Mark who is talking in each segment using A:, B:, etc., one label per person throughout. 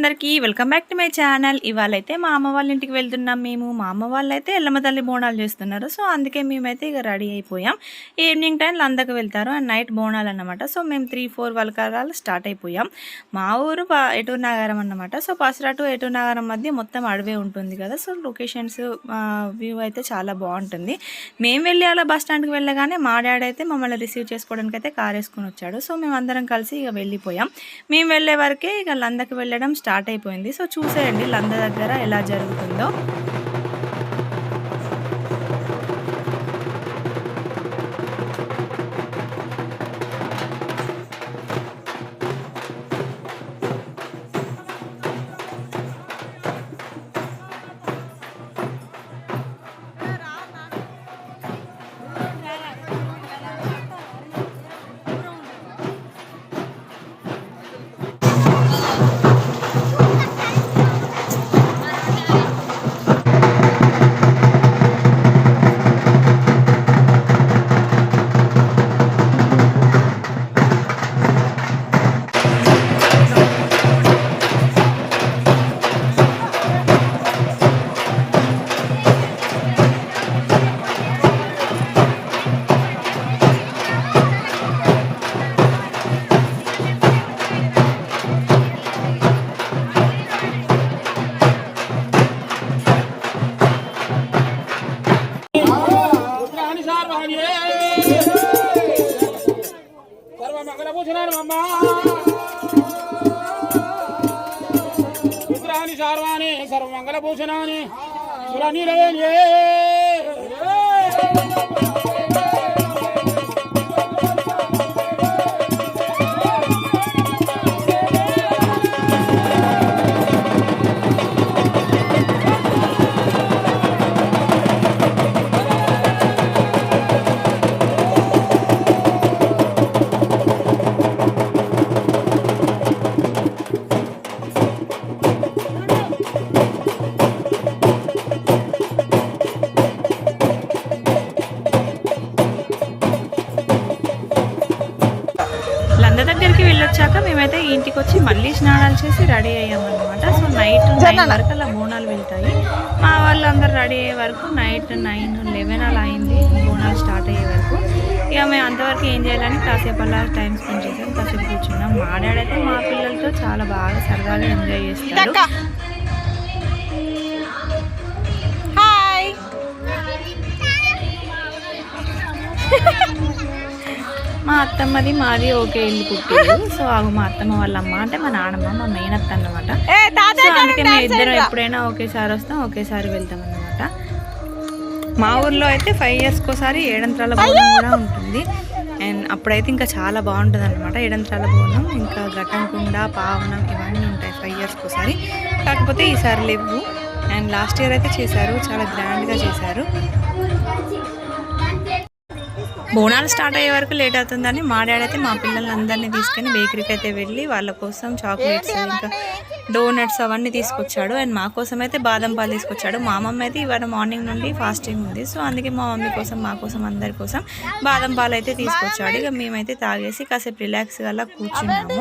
A: అందరికీ welcome back to my channel. ఇవాళైతే మా అమ్మ వాళ్ళ ఇంటికి వెళ్తున్నాం మేము. మా అమ్మ వాళ్ళైతే ఎల్లమ్మ తల్లి బోనాలు చేస్తున్నారు. సో అందుకే మేమైతే ఇక రెడీ అయిపోయాం. ఈవినింగ్ టైం లందకు వెళ్తారు అండ్ నైట్ బోనాలు అన్నమాట. సో మేము 3-4 వరకరాలు స్టార్ట్ అయిపోయాం. మా ఊరు ఎటూరు నాగారం అన్నమాట. సో పసరా టు ఎటూరు నాగారం మధ్య మొత్తం అడవే ఉంటుంది కదా. సో లొకేషన్స్ వ్యూ అయితే చాలా బాగుంటుంది. మేము వెళ్ళి అలా బస్ స్టాండ్కి వెళ్ళగానే మా డాడీ అయితే మమ్మల్ని రిసీవ్ చేసుకోవడానికి అయితే కార్ వేసుకొని వచ్చాడు. సో మేము అందరం కలిసి ఇక వెళ్ళిపోయాం. మేము వెళ్ళే వరకే ఇక లందకి వెళ్ళడం స్టార్ట్ అయిపోయింది. సో చూసేయండి లంద దగ్గర ఎలా జరుగుతుందో.
B: సర్వమంగళభూషణాని
A: దగ్గరికి వెళ్ళొచ్చాక మేమైతే ఇంటికి వచ్చి మళ్ళీ స్నానాలు చేసి రెడీ అయ్యామన్నమాట. సో నైట్ 9 వరకు అలా బోనాలు వెళ్తాయి. మా వాళ్ళు అందరు రెడీ అయ్యే వరకు నైట్ 9-11 అలా అయింది బోనాలు స్టార్ట్ అయ్యే వరకు. ఇక మేము అంతవరకు ఏం చేయాలని కాసేపు అలా టైం స్పెండ్ చేసాం, కాసేపు కూర్చున్నాం. మా డాడీ అయితే మా పిల్లలతో చాలా బాగా సరదాగా ఎంజాయ్ చేస్తారు. మా అత్తమ్మది మాది ఒకే ఇల్లు పుట్టింది. సో అవి మా అత్తమ్మ వాళ్ళ అమ్మ అంటే మా నాన్నమ్మ మా మేనత్త అన్నమాట. సో అందుకే మేము ఇద్దరం ఎప్పుడైనా ఒకేసారి వస్తాం, ఒకేసారి వెళ్తాం అన్నమాట. మా ఊర్లో అయితే 5 yearsకి ఒకసారి ఏడంత్రాల బోనం కూడా ఉంటుంది. అండ్ అప్పుడైతే ఇంకా చాలా బాగుంటుంది అనమాట. ఏడంత్రాల బోనం ఇంకా ఘటంకుండ పావనం ఇవన్నీ ఉంటాయి 5 yearsకి ఒకసారి. కాకపోతే ఈసారి లేవు. అండ్ లాస్ట్ ఇయర్ అయితే చేశారు, చాలా గ్రాండ్గా చేశారు. బోనాలు స్టార్ట్ అయ్యే వరకు లేట్ అవుతుందని మా డాడీ అయితే మా పిల్లలందరినీ తీసుకొని బేకరీకి అయితే వెళ్ళి వాళ్ళ కోసం చాక్లెట్స్ ఇంకా డోనట్స్ అవన్నీ తీసుకొచ్చాడు. అండ్ మా కోసం అయితే బాదం పాలు తీసుకొచ్చాడు. మా మమ్మీ అయితే ఇవాళ మార్నింగ్ నుండి ఫాస్టింగ్ ఉంది. సో అందుకే మా మమ్మీ కోసం మా కోసం అందరి కోసం బాదం పాలు అయితే తీసుకొచ్చాడు. ఇక మేమైతే తాగేసి కాసేపు రిలాక్స్ అలా కూర్చున్నాము.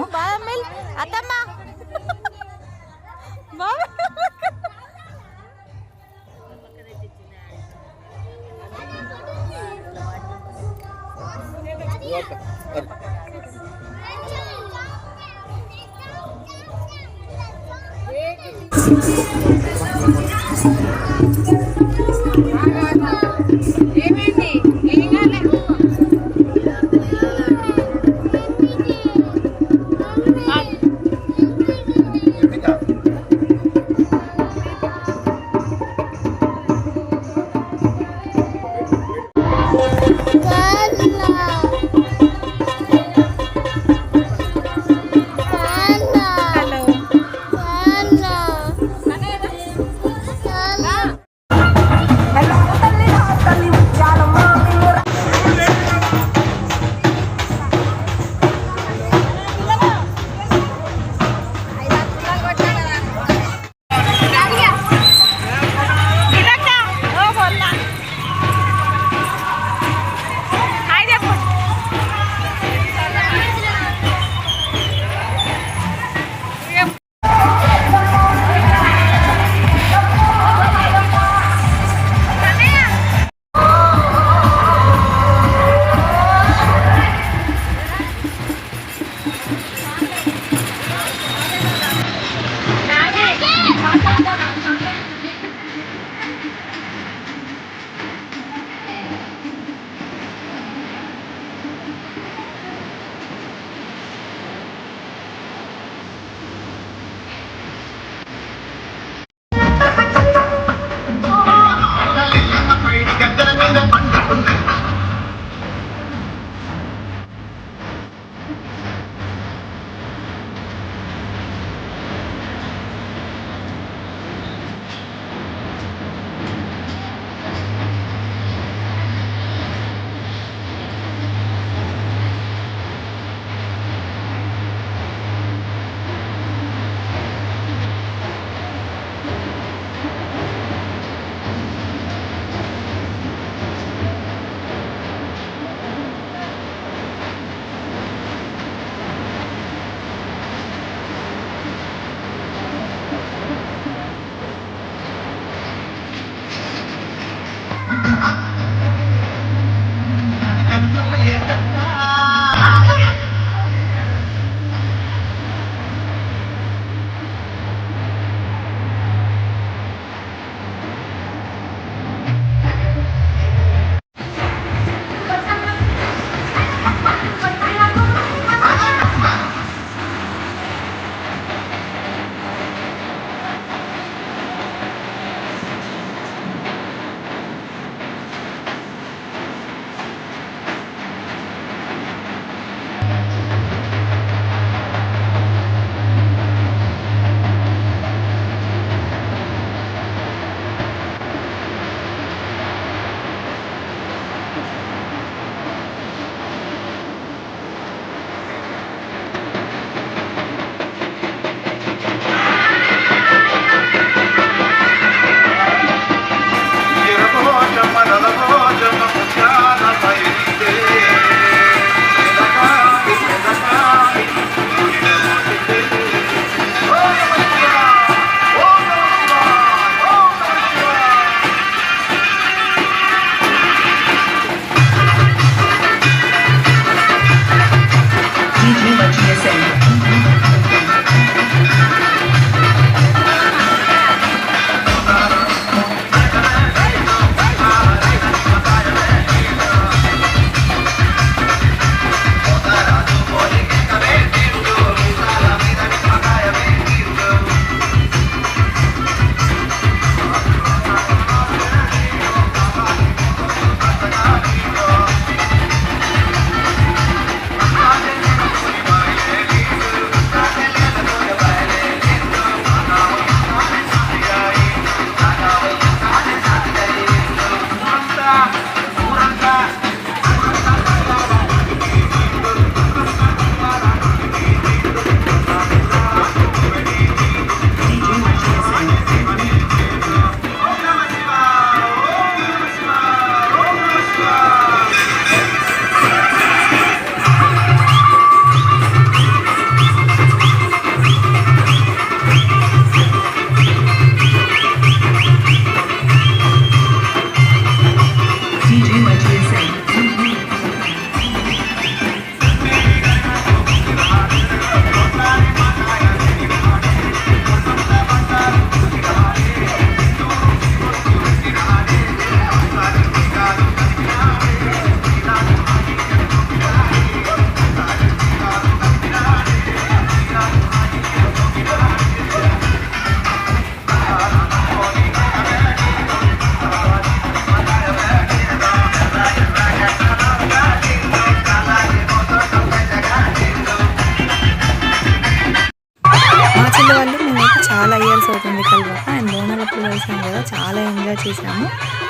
A: కలిసాం కదా, చాలా ఎంజాయ్ చేసాము.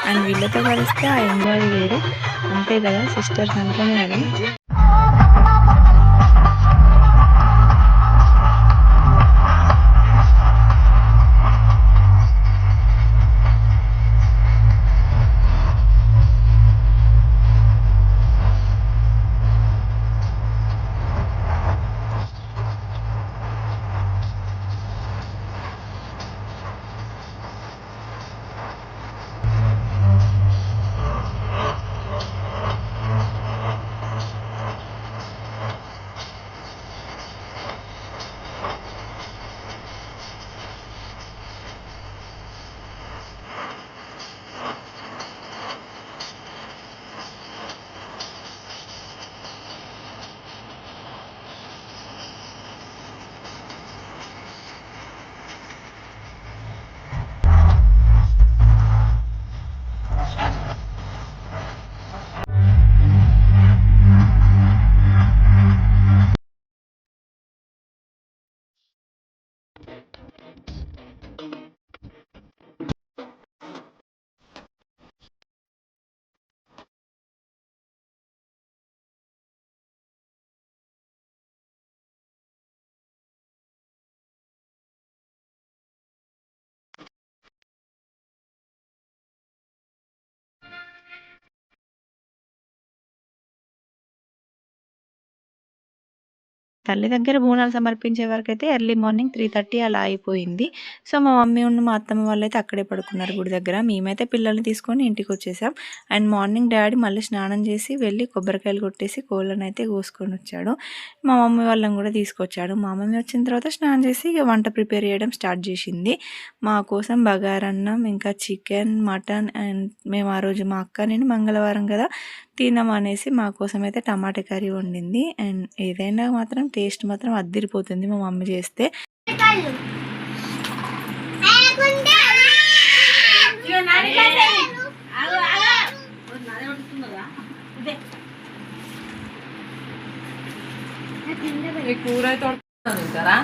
A: అండ్ వీళ్ళతో కలిస్తే ఆ ఎంజాయ్ వేరు, అంతే కదా సిస్టర్స్ అంటేనే కదా. తల్లి దగ్గర బోనాలు సమర్పించే వరకైతే ఎర్లీ మార్నింగ్ 3:30 అలా అయిపోయింది. సో, మా మమ్మీ మా అత్తమ్మ వాళ్ళైతే అక్కడే పడుకున్నారు గుడి దగ్గర. మేమైతే పిల్లల్ని తీసుకొని ఇంటికొచ్చేసాం. అండ్ మార్నింగ్ డాడీ మళ్ళీ స్నానం చేసి వెళ్ళి కొబ్బరికాయలు కొట్టేసి కోళ్ళనైతే కోసుకొని వచ్చాడు. మా మమ్మీ వాళ్ళని కూడా తీసుకొచ్చాడు. మా మమ్మీ వచ్చిన తర్వాత స్నానం చేసి ఇక వంట ప్రిపేర్ చేయడం స్టార్ట్ చేసింది. మా కోసం బగారన్నం, ఇంకా చికెన్, మటన్, అండ్ మేము ఆ రోజు మా అక్క నేను మంగళవారం కదా తినమనేసి మా కోసం అయితే టమాటా కర్రీ వండింది. అండ్ ఏదైనా మాత్రం టేస్ట్ మాత్రం అద్దిరిపోతుంది మా మమ్మీ చేస్తే.
B: కూర తింటారా?